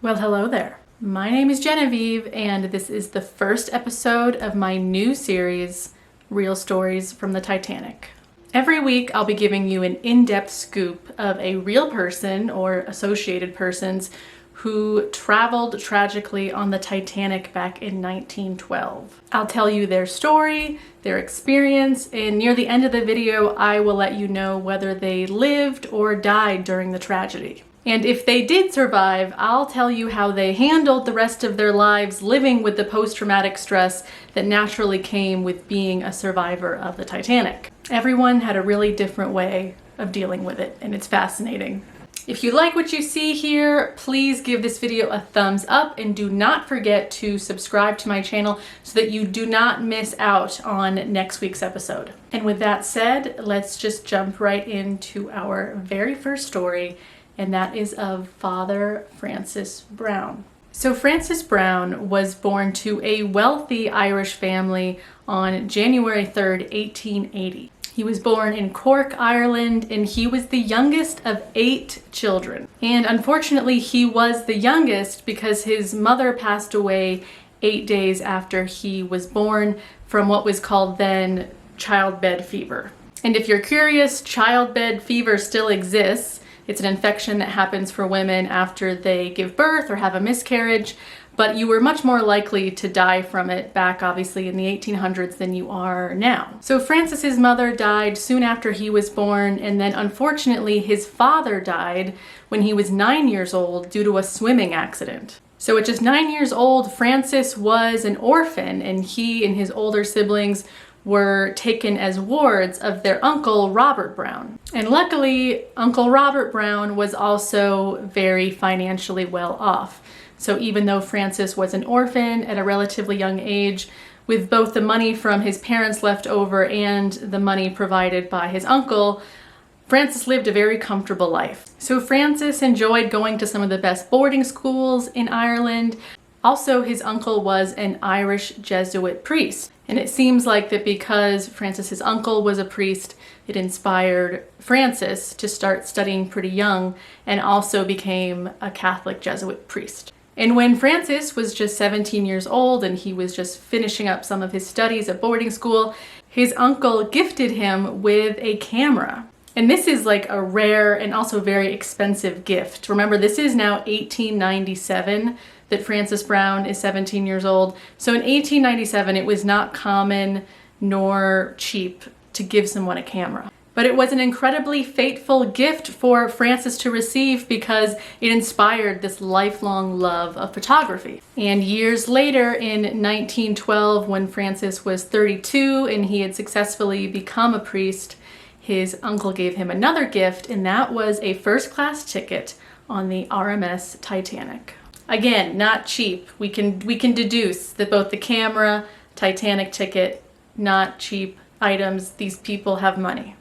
Well, hello there. My name is Genevieve, and this is the first episode of my new series, Real Stories from the Titanic. Every week, I'll be giving you an in-depth scoop of a real person or associated persons who traveled tragically on the Titanic back in 1912. I'll tell you their story, their experience, and near the end of the video, I will let you know whether they lived or died during the tragedy. And if they did survive, I'll tell you how they handled the rest of their lives living with the post-traumatic stress that naturally came with being a survivor of the Titanic. Everyone had a really different way of dealing with it, and it's fascinating. If you like what you see here, please give this video a thumbs up and do not forget to subscribe to my channel so that you do not miss out on next week's episode. And with that said, let's just jump right into our very first story, and that is of Father Francis Browne. So Francis Browne was born to a wealthy Irish family on January 3rd, 1880. He was born in Cork, Ireland, and he was the youngest of 8 children. And unfortunately, he was the youngest because his mother passed away 8 days after he was born from what was called then childbed fever. And if you're curious, childbed fever still exists. It's an infection that happens for women after they give birth or have a miscarriage, but you were much more likely to die from it back obviously in the 1800s than you are now. So Francis's mother died soon after he was born, and then unfortunately his father died when he was 9 years old due to a swimming accident. So at just 9 years old, Francis was an orphan, and he and his older siblings were taken as wards of their uncle, Robert Browne. And luckily, Uncle Robert Browne was also very financially well off. So even though Francis was an orphan at a relatively young age, with both the money from his parents left over and the money provided by his uncle, Francis lived a very comfortable life. So Francis enjoyed going to some of the best boarding schools in Ireland. Also, his uncle was an Irish Jesuit priest. And it seems like that because Francis's uncle was a priest, it inspired Francis to start studying pretty young and also became a Catholic Jesuit priest. And when Francis was just 17 years old and he was just finishing up some of his studies at boarding school, his uncle gifted him with a camera. And this is like a rare and also very expensive gift. Remember, this is now 1897 that Francis Browne is 17 years old. So in 1897, it was not common nor cheap to give someone a camera. But it was an incredibly fateful gift for Francis to receive because it inspired this lifelong love of photography. And years later, in 1912, when Francis was 32 and he had successfully become a priest, his uncle gave him another gift, and that was a first-class ticket on the RMS Titanic. Again, not cheap. We can deduce that both the camera, Titanic ticket, not cheap items. These people have money.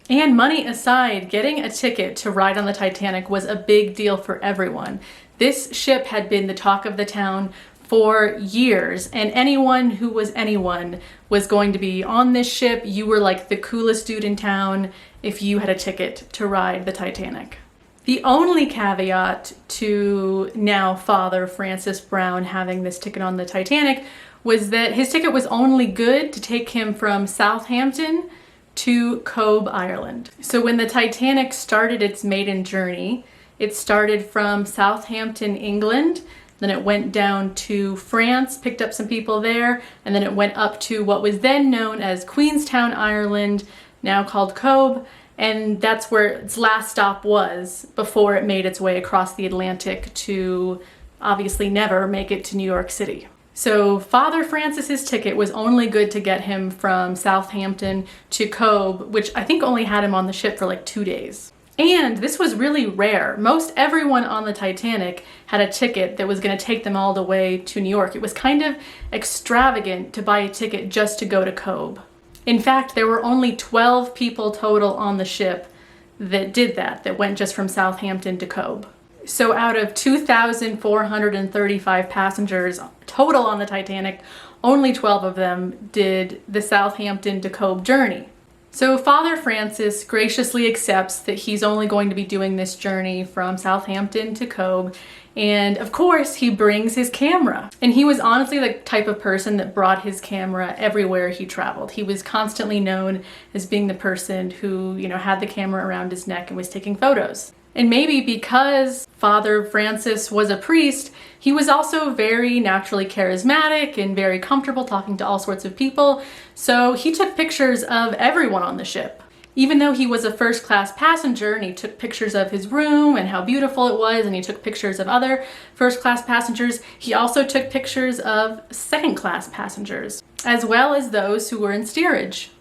And money aside, getting a ticket to ride on the Titanic was a big deal for everyone. This ship had been the talk of the town for years, and anyone who was anyone was going to be on this ship. You were like the coolest dude in town if you had a ticket to ride the Titanic. The only caveat to now Father Francis Browne having this ticket on the Titanic was that his ticket was only good to take him from Southampton to Cobh, Ireland. So when the Titanic started its maiden journey, it started from Southampton, England, then it went down to France, picked up some people there, and then it went up to what was then known as Queenstown, Ireland, now called Cobh, and that's where its last stop was before it made its way across the Atlantic to obviously never make it to New York City. So Father Francis's ticket was only good to get him from Southampton to Cobh, which I think only had him on the ship for like 2 days. And this was really rare. Most everyone on the Titanic had a ticket that was going to take them all the way to New York. It was kind of extravagant to buy a ticket just to go to Cobh. In fact, there were only 12 people total on the ship that did that went just from Southampton to Cobh. So out of 2,435 passengers total on the Titanic, only 12 of them did the Southampton to Cobh journey. So Father Francis graciously accepts that he's only going to be doing this journey from Southampton to Cobh, And of course, he brings his camera. And he was honestly the type of person that brought his camera everywhere he traveled. He was constantly known as being the person who, had the camera around his neck and was taking photos. And maybe because Father Francis was a priest, he was also very naturally charismatic and very comfortable talking to all sorts of people. So he took pictures of everyone on the ship. Even though he was a first-class passenger and he took pictures of his room and how beautiful it was, and he took pictures of other first-class passengers, he also took pictures of second-class passengers, as well as those who were in steerage,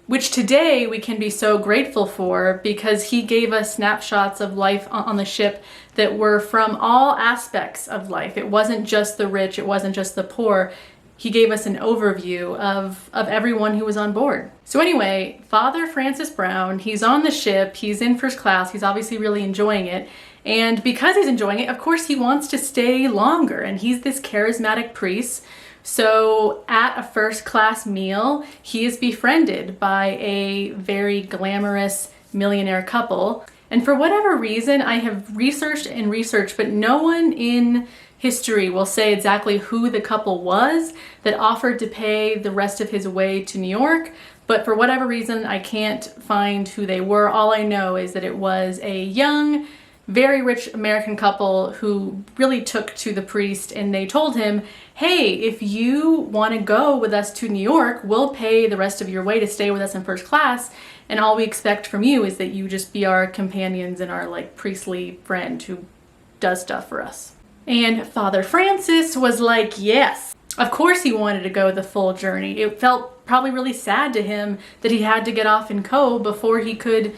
which today we can be so grateful for because he gave us snapshots of life on the ship that were from all aspects of life. It wasn't just the rich, it wasn't just the poor. He gave us an overview of everyone who was on board. So anyway, Father Francis Browne, he's on the ship, he's in first class, he's obviously really enjoying it. And because he's enjoying it, of course he wants to stay longer, and he's this charismatic priest. So at a first class meal, he is befriended by a very glamorous millionaire couple. And for whatever reason, I have researched, but no one in history will say exactly who the couple was that offered to pay the rest of his way to New York. But for whatever reason, I can't find who they were. All I know is that it was a young, very rich American couple who really took to the priest, and they told him, hey, if you want to go with us to New York, we'll pay the rest of your way to stay with us in first class. And all we expect from you is that you just be our companions and our priestly friend who does stuff for us. And Father Francis was like, yes, of course he wanted to go the full journey. It felt probably really sad to him that he had to get off in Cove before he could,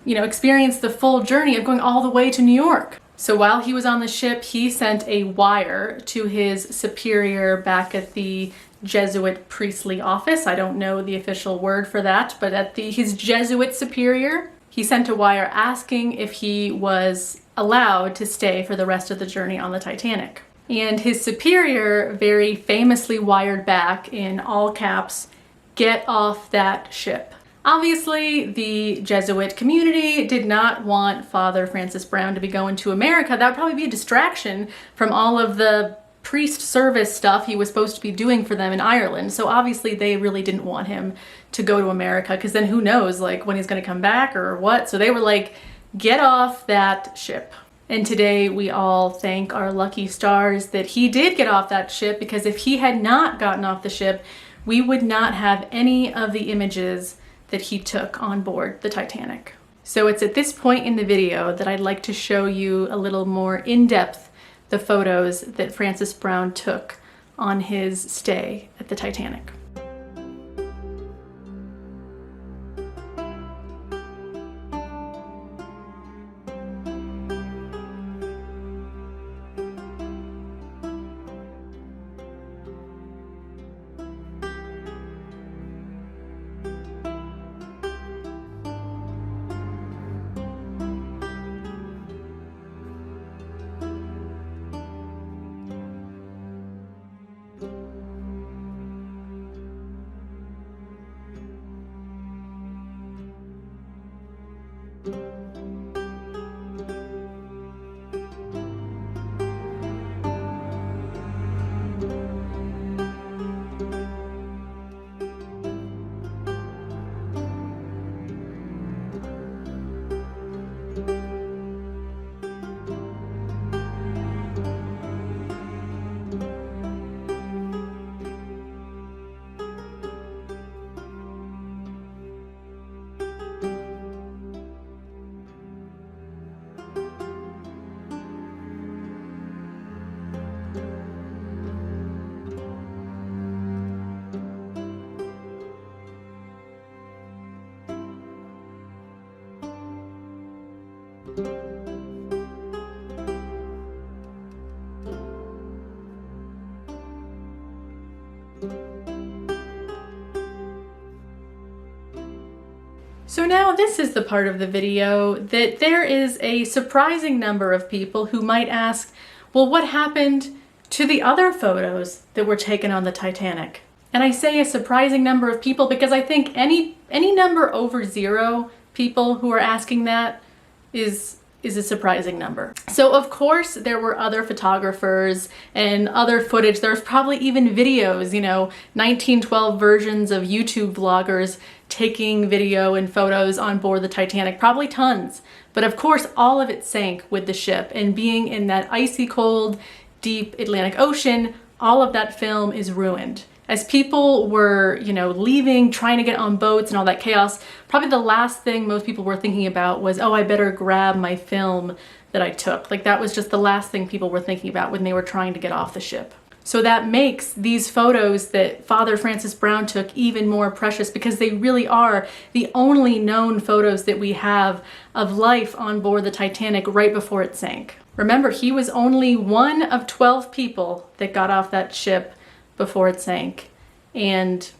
experience the full journey of going all the way to New York. So while he was on the ship, he sent a wire to his superior back at the Jesuit priestly office. I don't know the official word for that, but at his Jesuit superior, he sent a wire asking if he was allowed to stay for the rest of the journey on the Titanic. And his superior very famously wired back in all caps, "Get off that ship." Obviously, the Jesuit community did not want Father Francis Browne to be going to America. That would probably be a distraction from all of the priest service stuff he was supposed to be doing for them in Ireland. So obviously they really didn't want him to go to America, because then who knows when he's going to come back or what. So they were like, get off that ship. And today we all thank our lucky stars that he did get off that ship, because if he had not gotten off the ship, we would not have any of the images that he took on board the Titanic. So it's at this point in the video that I'd like to show you a little more in depth the photos that Francis Browne took on his stay at the Titanic. So now this is the part of the video that there is a surprising number of people who might ask, well, what happened to the other photos that were taken on the Titanic? And I say a surprising number of people because I think any number over 0 people who are asking that is is a surprising number. So of course there were other photographers and other footage. There's probably even videos, 1912 versions of YouTube vloggers taking video and photos on board the Titanic, probably tons. But of course all of it sank with the ship, and being in that icy cold, deep Atlantic Ocean, all of that film is ruined. As people were, leaving, trying to get on boats and all that chaos, probably the last thing most people were thinking about was, oh, I better grab my film that I took. Like, that was just the last thing people were thinking about when they were trying to get off the ship. So that makes these photos that Father Francis Browne took even more precious, because they really are the only known photos that we have of life on board the Titanic right before it sank. Remember, he was only one of 12 people that got off that ship before it sank, and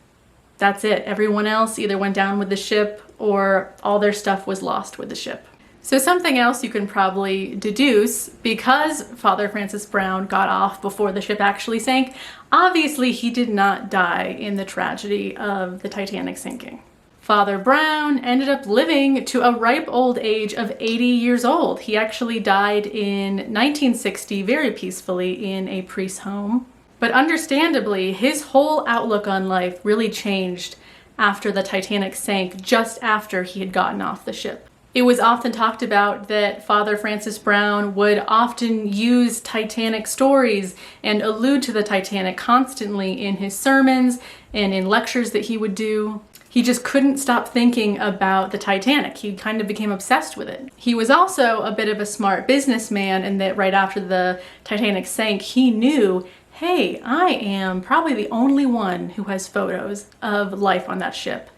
that's it. Everyone else either went down with the ship or all their stuff was lost with the ship. So something else you can probably deduce, because Father Francis Browne got off before the ship actually sank, obviously he did not die in the tragedy of the Titanic sinking. Father Browne ended up living to a ripe old age of 80 years old. He actually died in 1960 very peacefully in a priest's home. But understandably, his whole outlook on life really changed after the Titanic sank, just after he had gotten off the ship. It was often talked about that Father Francis Browne would often use Titanic stories and allude to the Titanic constantly in his sermons and in lectures that he would do. He just couldn't stop thinking about the Titanic. He kind of became obsessed with it. He was also a bit of a smart businessman, in that right after the Titanic sank, he knew, hey, I am probably the only one who has photos of life on that ship.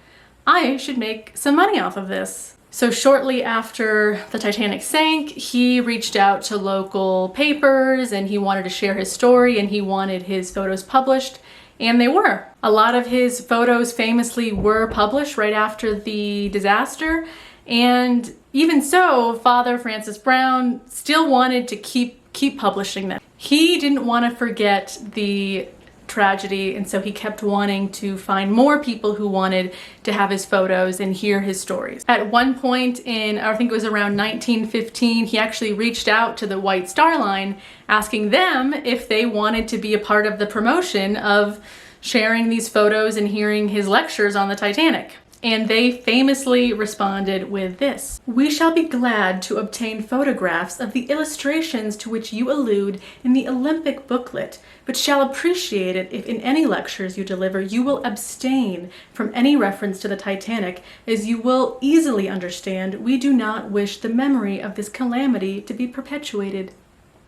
I should make some money off of this. So shortly after the Titanic sank, he reached out to local papers and he wanted to share his story and he wanted his photos published, and they were. A lot of his photos famously were published right after the disaster, and even so, Father Francis Browne still wanted to keep publishing them. He didn't want to forget the tragedy, and so he kept wanting to find more people who wanted to have his photos and hear his stories. At one point in, I think it was around 1915, he actually reached out to the White Star Line asking them if they wanted to be a part of the promotion of sharing these photos and hearing his lectures on the Titanic. And they famously responded with this: "We shall be glad to obtain photographs of the illustrations to which you allude in the Olympic booklet, but shall appreciate it if in any lectures you deliver you will abstain from any reference to the Titanic, as you will easily understand we do not wish the memory of this calamity to be perpetuated.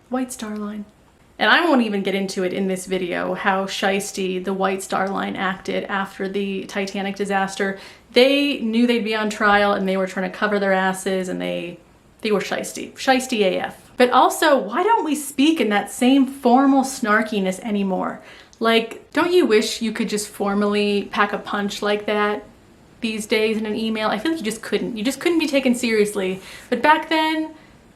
White Star Line." And I won't even get into it in this video how shysty the White Star Line acted after the Titanic disaster. They knew they'd be on trial and they were trying to cover their asses, and they were shysty. Shysty AF. But also, why don't we speak in that same formal snarkiness anymore? Like, don't you wish you could just formally pack a punch like that these days in an email? I feel like you just couldn't. You just couldn't be taken seriously. But back then,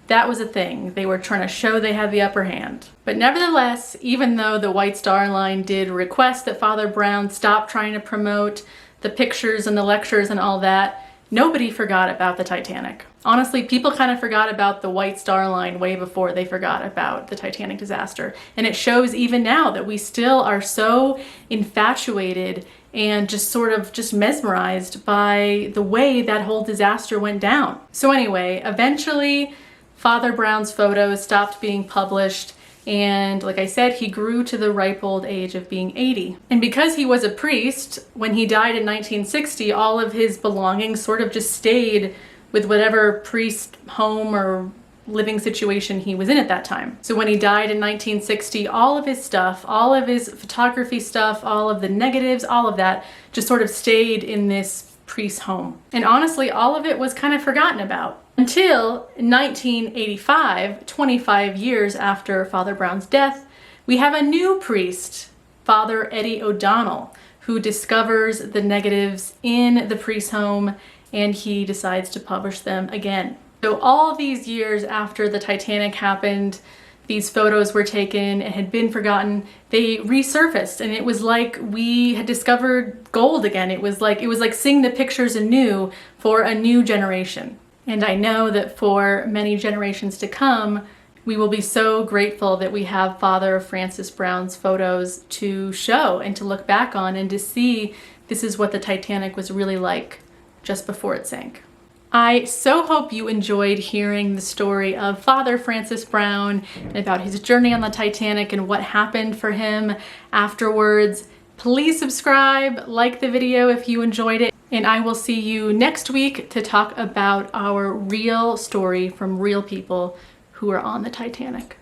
that was a thing. They were trying to show they had the upper hand. But nevertheless, even though the White Star Line did request that Father Browne stop trying to promote the pictures and the lectures and all that, nobody forgot about the Titanic. Honestly, people kind of forgot about the White Star Line way before they forgot about the Titanic disaster. And it shows even now that we still are so infatuated and just mesmerized by the way that whole disaster went down. So anyway, eventually Father Browne's photos stopped being published, and like I said, he grew to the ripe old age of being 80. And because he was a priest, when he died in 1960, all of his belongings sort of just stayed with whatever priest home or living situation he was in at that time. So when he died in 1960, all of his stuff, all of his photography stuff, all of the negatives, all of that just sort of stayed in this priest's home. And honestly, all of it was kind of forgotten about. Until 1985, 25 years after Father Browne's death, we have a new priest, Father Eddie O'Donnell, who discovers the negatives in the priest's home, and he decides to publish them again. So all these years after the Titanic happened, these photos were taken and had been forgotten. They resurfaced, and it was like we had discovered gold again. It was like seeing the pictures anew for a new generation. And I know that for many generations to come, we will be so grateful that we have Father Francis Browne's photos to show and to look back on and to see this is what the Titanic was really like just before it sank. I so hope you enjoyed hearing the story of Father Francis Browne and about his journey on the Titanic and what happened for him afterwards. Please subscribe, like the video if you enjoyed it, and I will see you next week to talk about our real story from real people who are on the Titanic.